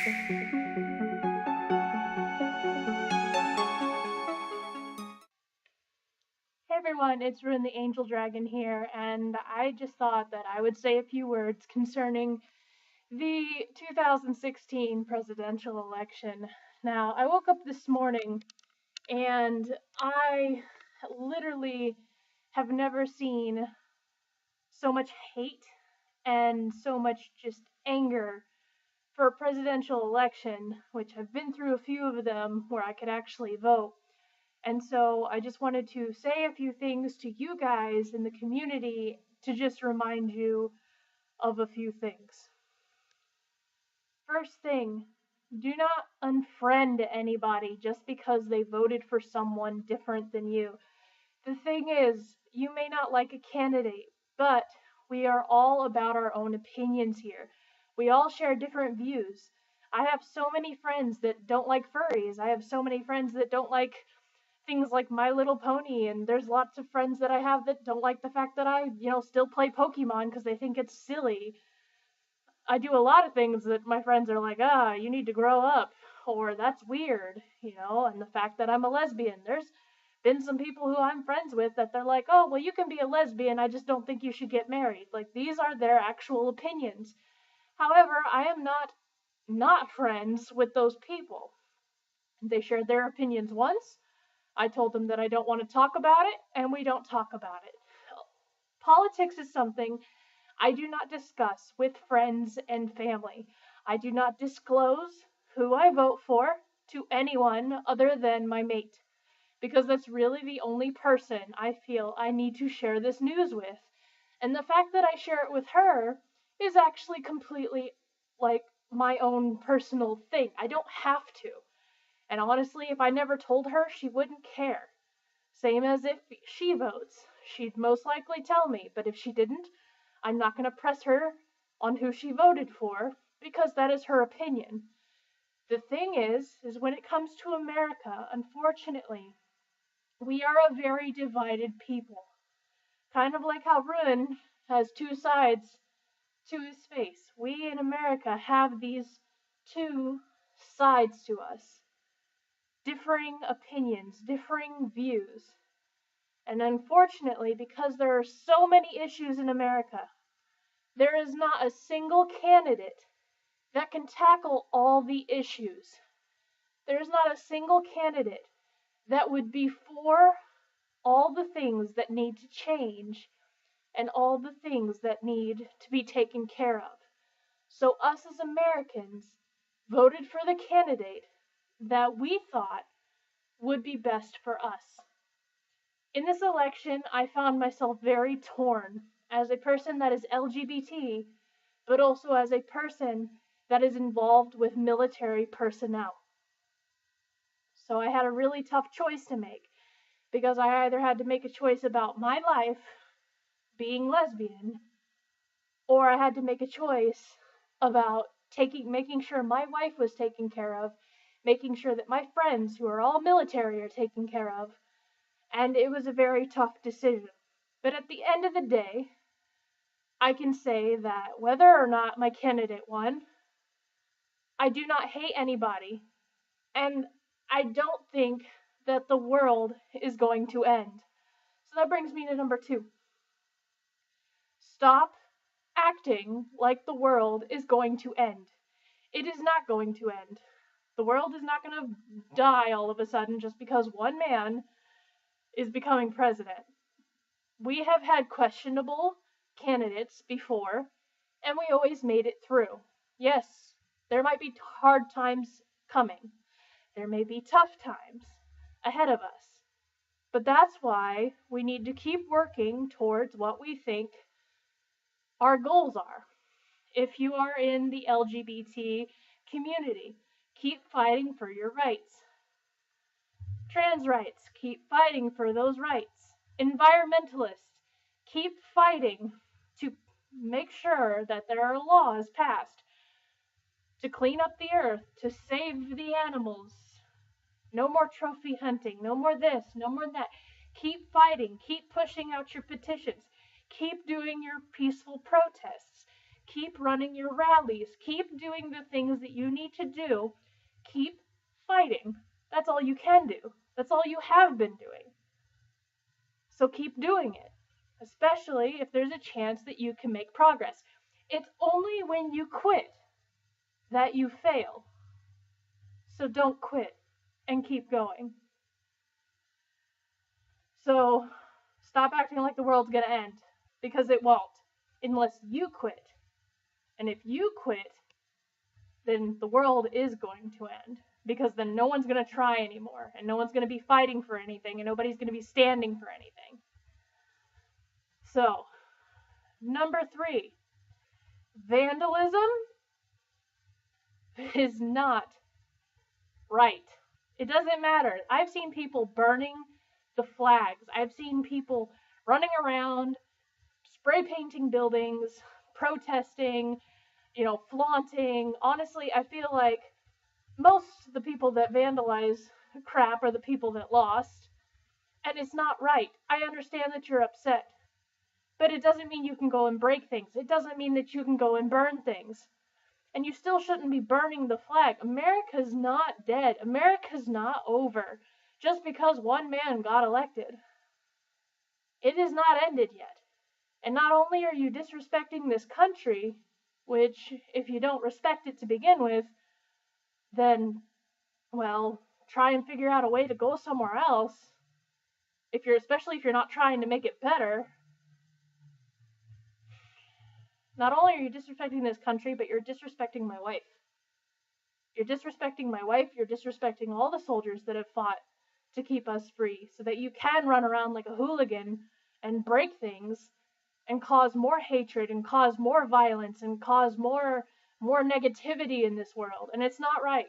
Hey everyone, it's Rune the Angel Dragon here, and I just thought that I would say a few words concerning the 2016 presidential election. Now, I woke up this morning and I literally have never seen so much hate and so much just anger for a presidential election, which I've been through a few of them where I could actually vote. And so I just wanted to say a few things to you guys in the community to just remind you of a few things. First thing, do not unfriend anybody just because they voted for someone different than you. The thing is, you may not like a candidate, but we are all about our own opinions here. We all share different views. I have so many friends that don't like furries. I have so many friends that don't like things like My Little Pony, and there's lots of friends that I have that don't like the fact that I, still play Pokemon because they think it's silly. I do a lot of things that my friends are like, you need to grow up, or that's weird, and the fact that I'm a lesbian. There's been some people who I'm friends with that they're like, oh, well, you can be a lesbian, I just don't think you should get married. Like, these are their actual opinions. However, I am not friends with those people. They shared their opinions once. I told them that I don't want to talk about it, and we don't talk about it. Politics is something I do not discuss with friends and family. I do not disclose who I vote for to anyone other than my mate, because that's really the only person I feel I need to share this news with. And the fact that I share it with her is actually completely like my own personal thing. I don't have to. And honestly, if I never told her, she wouldn't care. Same as if she votes. She'd most likely tell me, but if she didn't, I'm not going to press her on who she voted for because that is her opinion. The thing is when it comes to America, unfortunately, we are a very divided people. Kind of like how Rune has two sides to his face. We in America have these two sides to us. Differing opinions, differing views. And unfortunately, because there are so many issues in America, there is not a single candidate that can tackle all the issues. There is not a single candidate that would be for all the things that need to change and all the things that need to be taken care of. So us as Americans voted for the candidate that we thought would be best for us. In this election, I found myself very torn as a person that is LGBT, but also as a person that is involved with military personnel. So I had a really tough choice to make because I either had to make a choice about my life being lesbian, or I had to make a choice about making sure my wife was taken care of, making sure that my friends who are all military are taken care of, and it was a very tough decision. But at the end of the day, I can say that whether or not my candidate won, I do not hate anybody, and I don't think that the world is going to end. So that brings me to number 2. Stop acting like the world is going to end. It is not going to end. The world is not going to die all of a sudden just because one man is becoming president. We have had questionable candidates before, and we always made it through. Yes, there might be hard times coming. There may be tough times ahead of us. But that's why we need to keep working towards what we think our goals are. If you are in the LGBT community, keep fighting for your rights. Trans rights, keep fighting for those rights. Environmentalists, keep fighting to make sure that there are laws passed to clean up the earth, to save the animals. No more trophy hunting, no more this, no more that. Keep fighting, keep pushing out your petitions, keep doing your peaceful protests, keep running your rallies, keep doing the things that you need to do, keep fighting. That's all you can do. That's all you have been doing. So keep doing it, especially if there's a chance that you can make progress. It's only when you quit that you fail. So don't quit and keep going. So stop acting like the world's going to end, because it won't unless you quit. And if you quit, then the world is going to end, because then no one's going to try anymore, and no one's going to be fighting for anything, and nobody's going to be standing for anything. So, number 3, vandalism is not right. It doesn't matter. I've seen people burning the flags. I've seen people running around, spray painting buildings, protesting, flaunting. Honestly, I feel like most of the people that vandalize crap are the people that lost. And it's not right. I understand that you're upset. But it doesn't mean you can go and break things. It doesn't mean that you can go and burn things. And you still shouldn't be burning the flag. America's not dead. America's not over just because one man got elected. It is not ended yet. And not only are you disrespecting this country, which if you don't respect it to begin with, then, well, try and figure out a way to go somewhere else. Especially if you're not trying to make it better. Not only are you disrespecting this country, but you're disrespecting my wife. You're disrespecting my wife. You're disrespecting all the soldiers that have fought to keep us free, so that you can run around like a hooligan and break things and cause more hatred and cause more violence and cause more negativity in this world. And it's not right.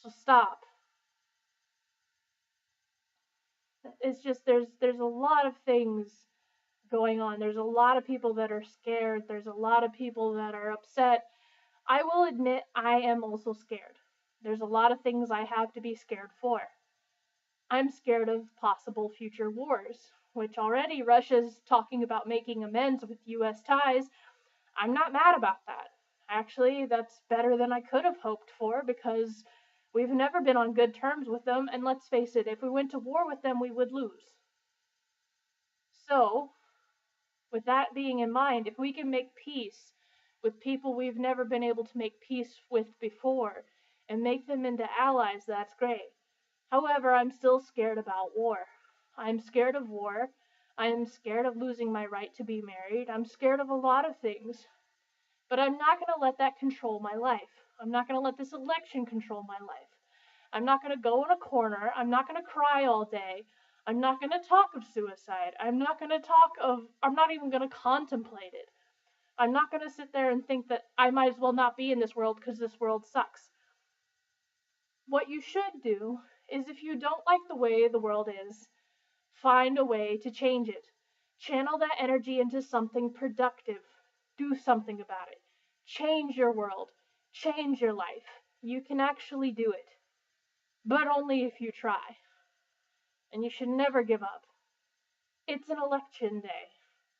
So stop. It's just there's a lot of things going on. There's a lot of people that are scared. There's a lot of people that are upset. I will admit I am also scared. There's a lot of things I have to be scared for. I'm scared of possible future wars, which already Russia's talking about making amends with US ties. I'm not mad about that. Actually, that's better than I could have hoped for, because we've never been on good terms with them, and let's face it, if we went to war with them, we would lose. So, with that being in mind, if we can make peace with people we've never been able to make peace with before and make them into allies, that's great. However, I'm still scared about war. I'm scared of war. I am scared of losing my right to be married. I'm scared of a lot of things. But I'm not going to let that control my life. I'm not going to let this election control my life. I'm not going to go in a corner. I'm not going to cry all day. I'm not going to talk of suicide. I'm not even going to contemplate it. I'm not going to sit there and think that I might as well not be in this world because this world sucks. What you should do is, if you don't like the way the world is, find a way to change it. Channel that energy into something productive. Do something about it. Change your world. Change your life. You can actually do it. But only if you try. And you should never give up. It's an election day.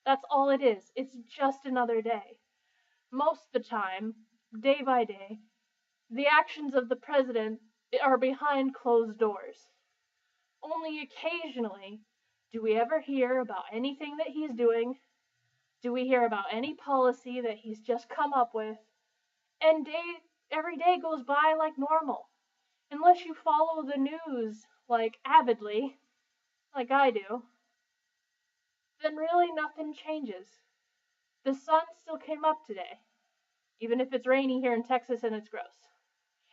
That's all it is. It's just another day. Most of the time, day by day, the actions of the president are behind closed doors. Only occasionally do we ever hear about anything that he's doing. Do we hear about any policy that he's just come up with? And every day goes by like normal. Unless you follow the news, like, avidly, like I do, then really nothing changes. The sun still came up today, even if it's rainy here in Texas and it's gross.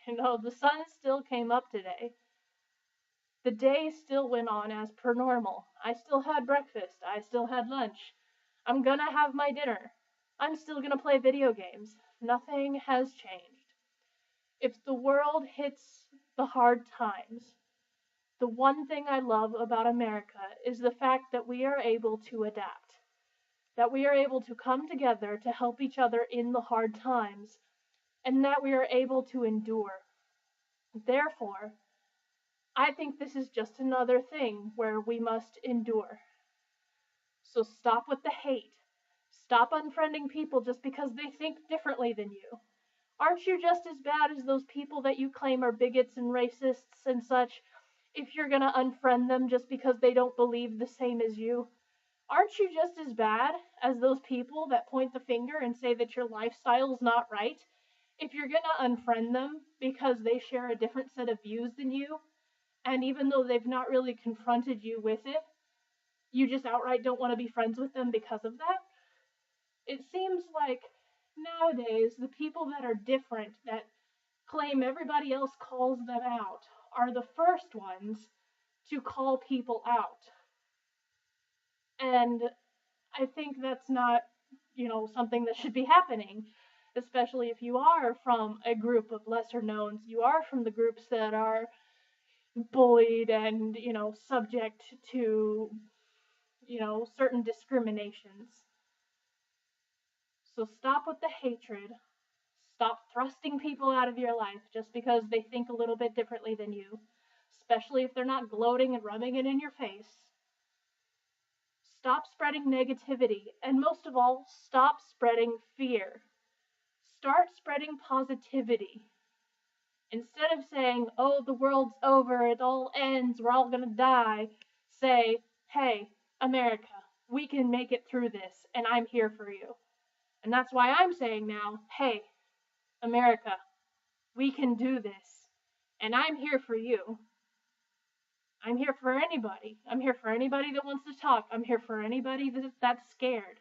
The sun still came up today. The day still went on as per normal. I still had breakfast. I still had lunch. I'm gonna have my dinner. I'm still gonna play video games. Nothing has changed. If the world hits the hard times, the one thing I love about America is the fact that we are able to adapt, that we are able to come together to help each other in the hard times, and that we are able to endure. Therefore, I think this is just another thing where we must endure. So stop with the hate. Stop unfriending people just because they think differently than you. Aren't you just as bad as those people that you claim are bigots and racists and such if you're gonna unfriend them just because they don't believe the same as you? Aren't you just as bad as those people that point the finger and say that your lifestyle's not right if you're gonna unfriend them because they share a different set of views than you, and even though they've not really confronted you with it, you just outright don't want to be friends with them because of that? It seems like nowadays the people that are different, that claim everybody else calls them out, are the first ones to call people out. And I think that's not, something that should be happening, especially if you are from a group of lesser knowns, you are from the groups that are bullied and, subject to, certain discriminations. So stop with the hatred. Stop thrusting people out of your life just because they think a little bit differently than you, especially if they're not gloating and rubbing it in your face. Stop spreading negativity, and most of all, stop spreading fear. Start spreading positivity. Instead of saying, oh, the world's over, it all ends, we're all gonna die, say, hey, America, we can make it through this, and I'm here for you. And that's why I'm saying now, hey, America, we can do this, and I'm here for you. I'm here for anybody. I'm here for anybody that wants to talk. I'm here for anybody that's scared.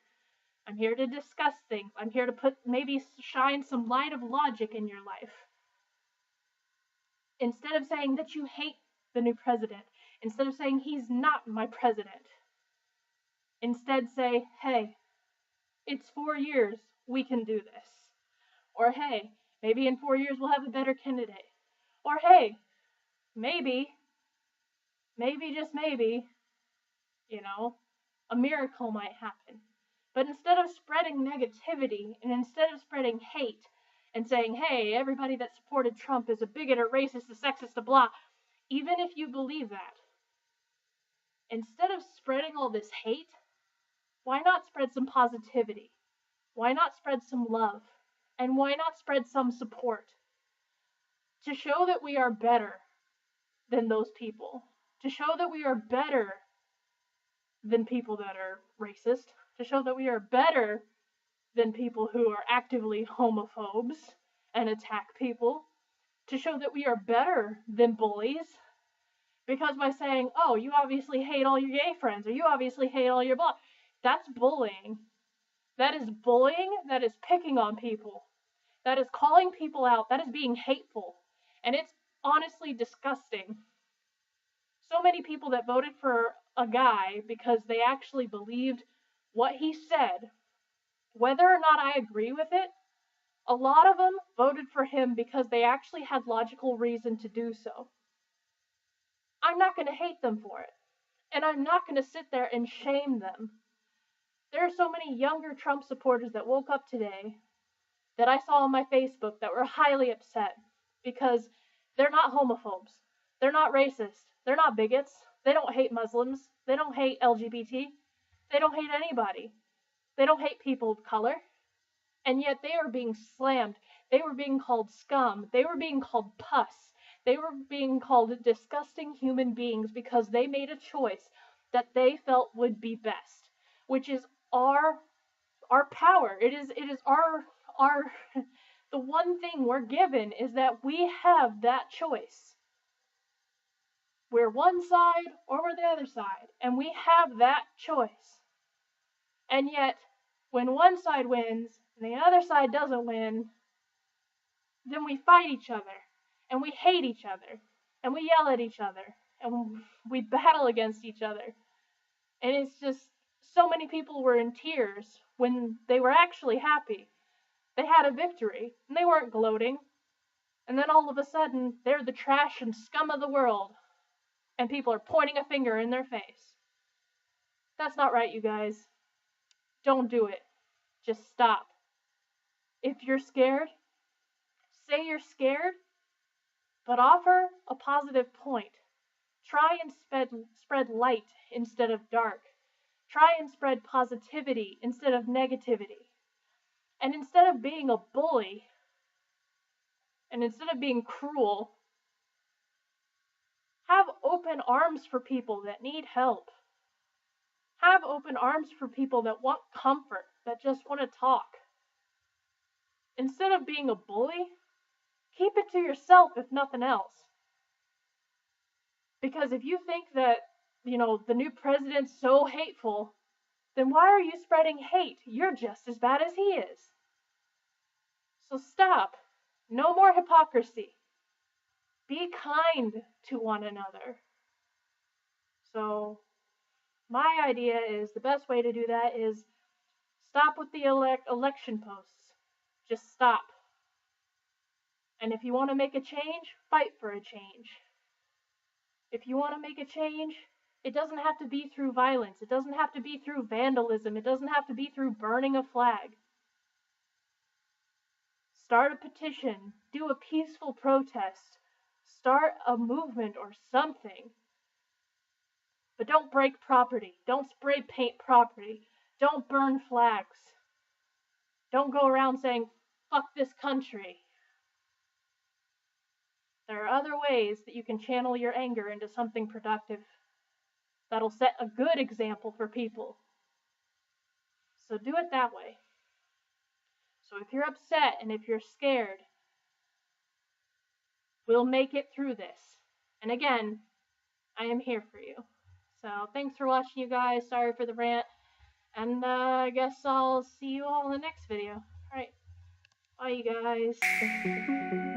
I'm here to discuss things. I'm here to maybe shine some light of logic in your life. Instead of saying that you hate the new president, instead of saying he's not my president, instead say, hey, it's 4 years, we can do this. Or hey, maybe in 4 years we'll have a better candidate. Or hey, maybe, just maybe, a miracle might happen. But instead of spreading negativity and instead of spreading hate and saying, hey, everybody that supported Trump is a bigot, a racist, a sexist, a blah, even if you believe that, instead of spreading all this hate, why not spread some positivity? Why not spread some love? And why not spread some support? To show that we are better than those people. To show that we are better than people that are racist. To show that we are better than people who are actively homophobes and attack people. To show that we are better than bullies. Because by saying, oh, you obviously hate all your gay friends, or you obviously hate all your blah, that's bullying. That is bullying, that is picking on people. That is calling people out, that is being hateful. And it's honestly disgusting. So many people that voted for a guy because they actually believed what he said, whether or not I agree with it, a lot of them voted for him because they actually had logical reason to do so. I'm not going to hate them for it. And I'm not going to sit there and shame them. There are so many younger Trump supporters that woke up today that I saw on my Facebook that were highly upset because they're not homophobes. They're not racist. They're not bigots. They don't hate Muslims. They don't hate LGBT. They don't hate anybody. They don't hate people of color. And yet they are being slammed. They were being called scum. They were being called puss. They were being called disgusting human beings because they made a choice that they felt would be best, which is our power. It is our the one thing we're given is that we have that choice. We're one side or we're the other side, and we have that choice. And yet, when one side wins and the other side doesn't win, then we fight each other, and we hate each other, and we yell at each other, and we battle against each other. And it's just, so many people were in tears when they were actually happy. They had a victory, and they weren't gloating. And then all of a sudden, they're the trash and scum of the world, and people are pointing a finger in their face. That's not right, you guys. Don't do it. Just stop. If you're scared, say you're scared, but offer a positive point. Try and spread light instead of dark. Try and spread positivity instead of negativity. And instead of being a bully, and instead of being cruel, have open arms for people that need help. Have open arms for people that want comfort, that just want to talk. Instead of being a bully, keep it to yourself if nothing else. Because if you think that, the new president's so hateful, then why are you spreading hate? You're just as bad as he is. So stop. No more hypocrisy. Be kind to one another. So my idea is the best way to do that is stop with the election posts. Just stop. And if you want to make a change, fight for a change. If you want to make a change, it doesn't have to be through violence. It doesn't have to be through vandalism. It doesn't have to be through burning a flag. Start a petition. Do a peaceful protest. Start a movement or something. But don't break property. Don't spray paint property. Don't burn flags. Don't go around saying, fuck this country. There are other ways that you can channel your anger into something productive that'll set a good example for people. So do it that way. So if you're upset and if you're scared, we'll make it through this. And again, I am here for you. So thanks for watching, you guys. Sorry for the rant. And I guess I'll see you all in the next video. Alright. Bye, you guys.